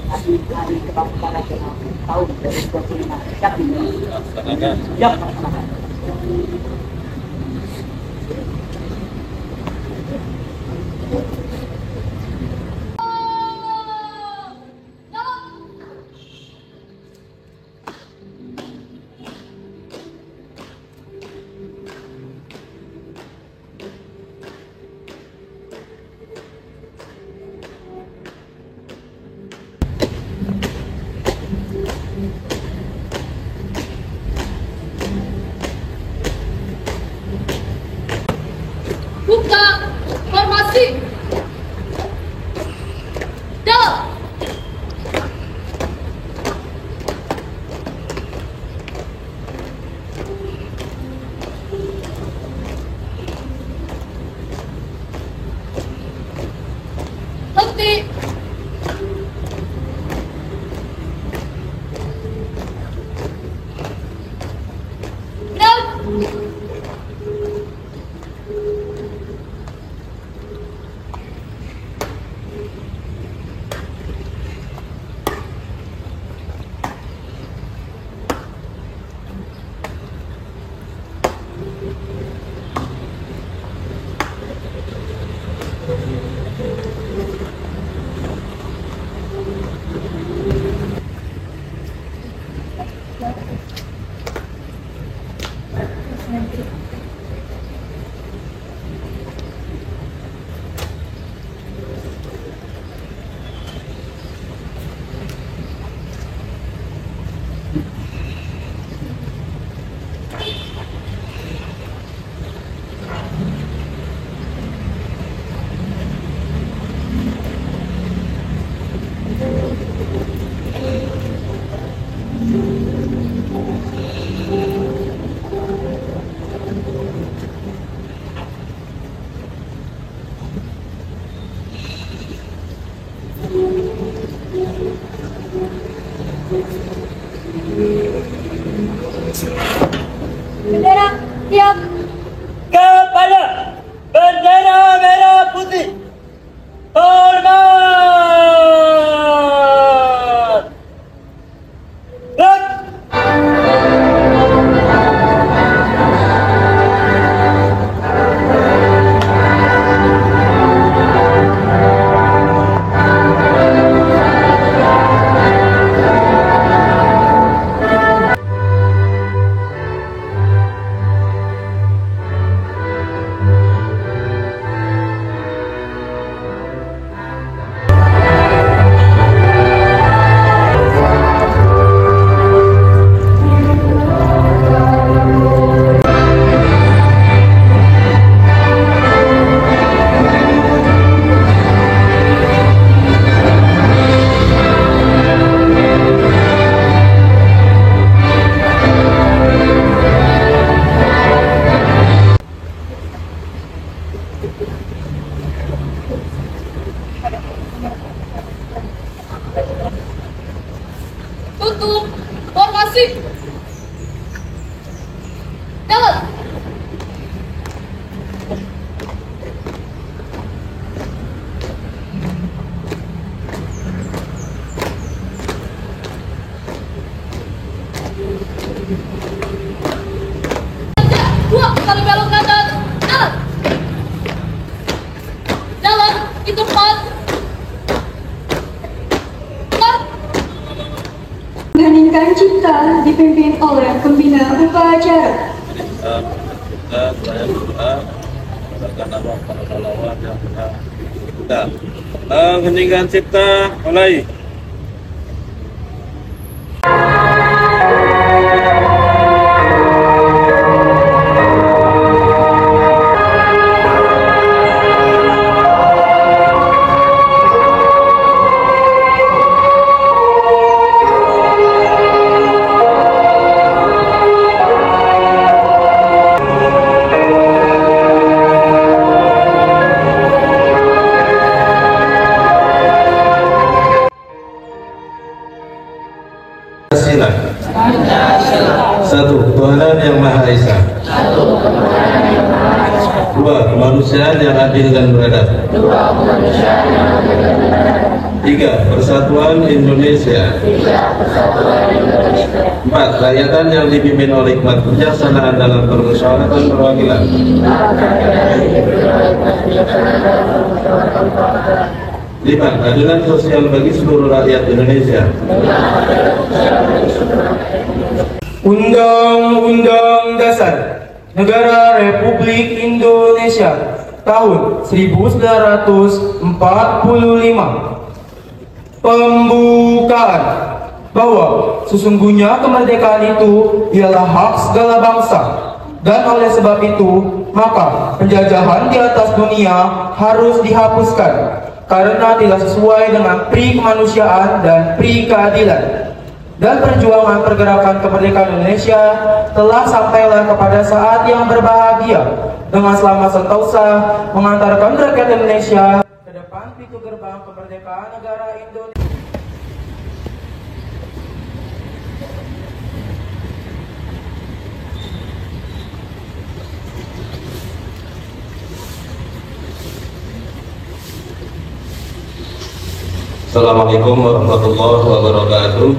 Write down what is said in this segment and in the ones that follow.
Hari Kebangkitan Nasional tahun 2025. Siap? Siap. Buka formasi. Jalan. Henti. Gerak. Bendera tiap. Kepada bendera merah putih. Hormat. Gerak. Tutup formasi. Jalan. Dua kali belok kanan. Jalan. Jalan. Itu 4. Mengheningkan cipta dipimpin oleh pembina upacara. Mengheningkan cipta mulai. Satu, Tuhan yang Maha Esa. Dua, kemanusiaan yang adil dan beradab. 3. Persatuan Indonesia. 4. Rakyatan yang dipimpin oleh hikmat kebijaksanaan dalam permusyawaratan perwakilan. 5. Keadilan sosial bagi seluruh rakyat Indonesia. Undang-Undang Dasar Negara Republik Indonesia tahun 1945. Pembukaan bahwa sesungguhnya kemerdekaan itu ialah hak segala bangsa, dan oleh sebab itu maka penjajahan di atas dunia harus dihapuskan karena tidak sesuai dengan pri kemanusiaan dan pri keadilan. Dan perjuangan pergerakan kemerdekaan Indonesia telah sampailah kepada saat yang berbahagia dengan selamat sentosa mengantarkan rakyat Indonesia ke depan pintu gerbang kemerdekaan negara Indonesia. Assalamualaikum warahmatullahi wabarakatuh.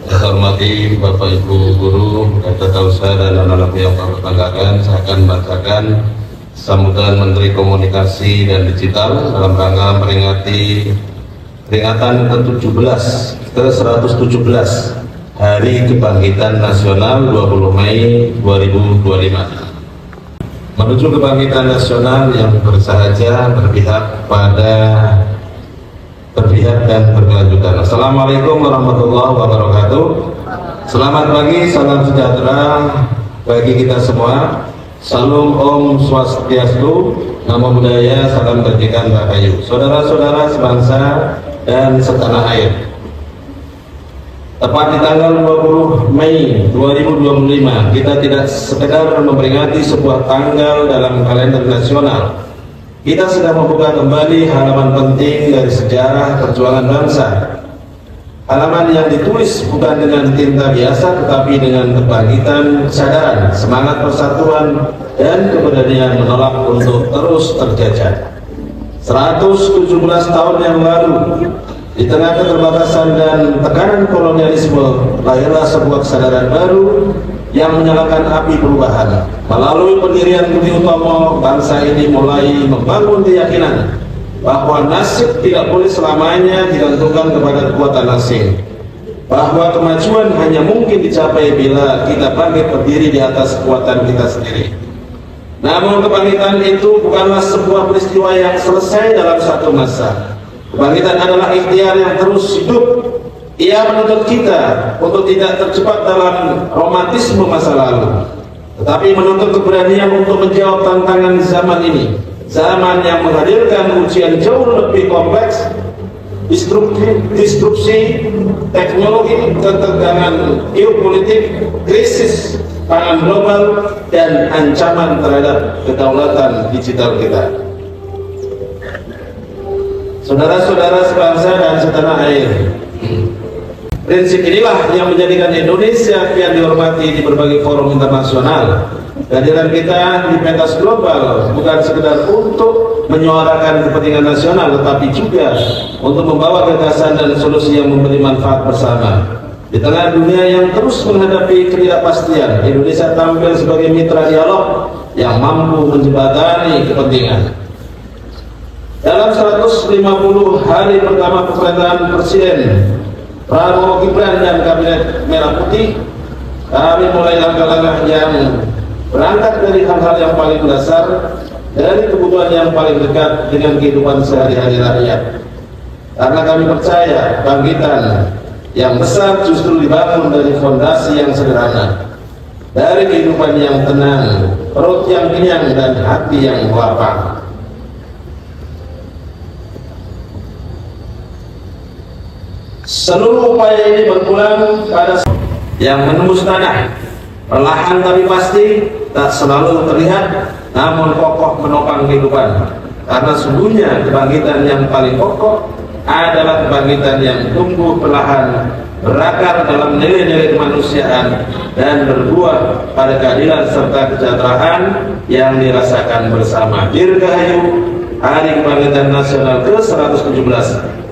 Saya hormati Bapak Ibu Guru, tata usaha dan anak-anak yang kami banggakan. Saya akan bacakan sambutan Menteri Komunikasi dan Digital dalam rangka memperingati peringatan ke-117 Hari Kebangkitan Nasional 20 Mei 2025. Menuju kebangkitan nasional yang bersahaja, berpihak dan berkelanjutan. Assalamualaikum warahmatullahi wabarakatuh. Selamat pagi, salam sejahtera bagi kita semua. Salam Om Swastiastu, Namo Buddhaya, salam kebajikan Rahayu. Saudara-saudara sebangsa dan setanah air. Tepat di tanggal 20 Mei 2025, kita tidak sekedar memperingati sebuah tanggal dalam kalender nasional. Kita sedang membuka kembali halaman penting dari sejarah perjuangan bangsa. Halaman yang ditulis bukan dengan tinta biasa, tetapi dengan kebangkitan kesadaran, semangat persatuan, dan keberanian menolak untuk terus terjajah. 117 tahun yang lalu, di tengah keterbatasan dan tekanan kolonialisme, lahirlah sebuah kesadaran baru yang menyalakan api perubahan. Melalui pendirian Budi Utomo, bangsa ini mulai membangun keyakinan bahwa nasib tidak boleh selamanya digantungkan kepada kekuatan asing, bahwa kemajuan hanya mungkin dicapai bila kita bangkit berdiri di atas kekuatan kita sendiri. Namun kebangkitan itu bukanlah sebuah peristiwa yang selesai dalam satu masa. Kebangkitan adalah ikhtiar yang terus hidup. Ia menuntut kita untuk tidak terjebak dalam romantisme masa lalu, tetapi menuntut keberanian untuk menjawab tantangan zaman ini, zaman yang menghadirkan ujian jauh lebih kompleks, disrupsi teknologi, ketegangan geopolitik, krisis pangan global, dan ancaman terhadap kedaulatan digital kita. Saudara-saudara sebangsa dan setanah air, prinsip inilah yang menjadikan Indonesia kian dihormati di berbagai forum internasional. Kehadiran kita di pentas global bukan sekedar untuk menyuarakan kepentingan nasional, tetapi juga untuk membawa gagasan dan solusi yang memberi manfaat bersama. Di tengah dunia yang terus menghadapi ketidakpastian, Indonesia tampil sebagai mitra dialog yang mampu menjembatani kepentingan. Dalam 150 hari pertama pemerintahan Presiden Prabowo Gibran dan Kabinet Merah Putih, kami mulai langkah-langkah yang berangkat dari hal-hal yang paling dasar, dari kebutuhan yang paling dekat dengan kehidupan sehari-hari rakyat. Karena kami percaya bangkitan yang besar justru dibangun dari fondasi yang sederhana, dari kehidupan yang tenang, perut yang kenyang, dan hati yang lapang. Seluruh upaya ini berpulang pada yang menembus tanah, perlahan tapi pasti, tak selalu terlihat, namun kokoh menopang kehidupan. Karena sungguhnya kebangkitan yang paling kokoh adalah kebangkitan yang tumbuh perlahan, berakar dalam nilai-nilai kemanusiaan, dan berbuah pada keadilan serta kesejahteraan yang dirasakan bersama. Dirgahayu Hari Kebangkitan Nasional ke-117.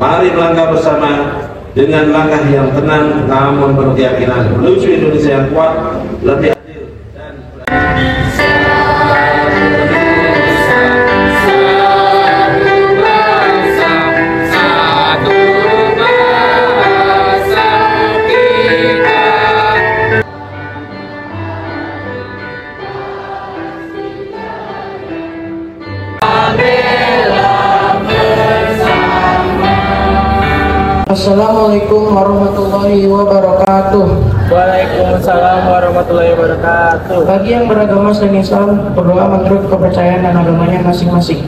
Mari melangkah bersama dengan langkah yang tenang namun penuh keyakinan menuju Indonesia yang kuat, lebih adil dan Assalamualaikum warahmatullahi wabarakatuh. Waalaikumsalam warahmatullahi wabarakatuh. Bagi yang beragama selain Islam, berdoa menurut kepercayaan dan agamanya masing-masing.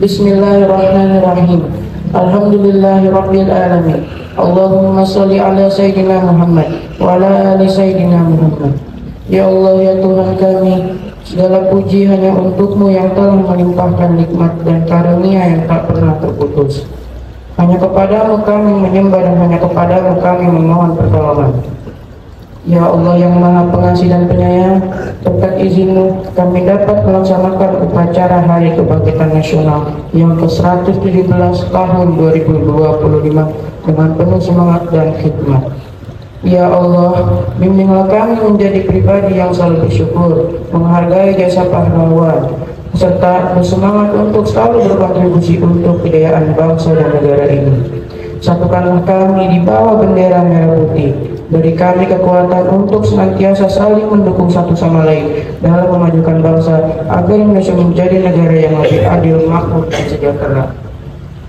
Bismillahirrahmanirrahim. Alhamdulillahirabbil alamin. Allahumma shalli ala sayyidina Muhammad wa ala ali sayyidina Muhammad. Ya Allah, ya Tuhan kami, segala puji hanya untuk-Mu yang telah melimpahkan nikmat dan karunia yang tak pernah terputus. Hanya kepadamu kami menyembah dan hanya kepadamu kami memohon pertolongan. Ya Allah yang Maha Pengasih dan Penyayang, berkat izin-Mu kami dapat melaksanakan upacara Hari Kebangkitan Nasional yang ke-117 tahun 2025 dengan penuh semangat dan hikmat. Ya Allah, bimbinglah kami menjadi pribadi yang selalu bersyukur, menghargai jasa pahlawan, serta bersemangat untuk selalu berkontribusi untuk kejayaan bangsa dan negara ini. Satukanlah kami di bawah bendera merah putih. Beri kami kekuatan untuk senantiasa saling mendukung satu sama lain dalam memajukan bangsa agar Indonesia menjadi negara yang lebih adil, makmur, dan sejahtera.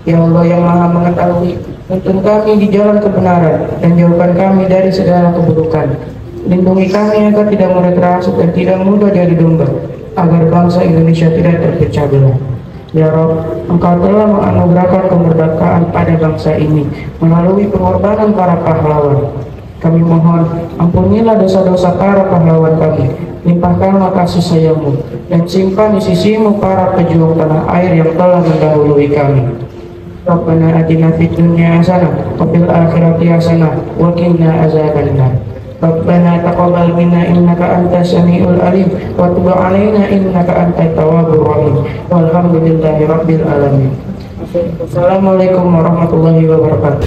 Ya Allah yang Maha Mengetahui, tuntun kami di jalan kebenaran dan jauhkan kami dari segala keburukan. Lindungi kami agar tidak mudah terhasut dan tidak mudah jadi domba, agar bangsa Indonesia tidak terpecah belah. Ya Rabb, Engkau telah menganugerahkan kemerdekaan pada bangsa ini melalui pengorbanan para pahlawan. Kami mohon, ampunilah dosa-dosa para pahlawan kami, limpahkanlah kasih sayang-Mu, dan simpan di sisi-Mu para pejuang tanah air yang telah mendahului kami. Rabbana atina fid dunya hasanah wa fil akhirati hasanah wa qina azabannar. Rabbana taqabbal minna innaka antas samiul alim wa tub 'alaina innaka antat tawwabur rahim. Walhamdulillahi rabbil alamin. Assalamualaikum warahmatullahi wabarakatuh.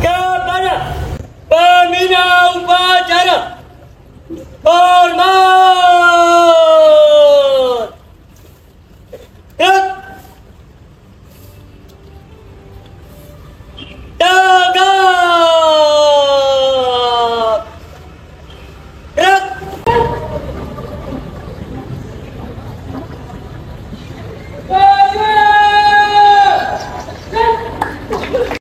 Kepada pembina upacara, hormat.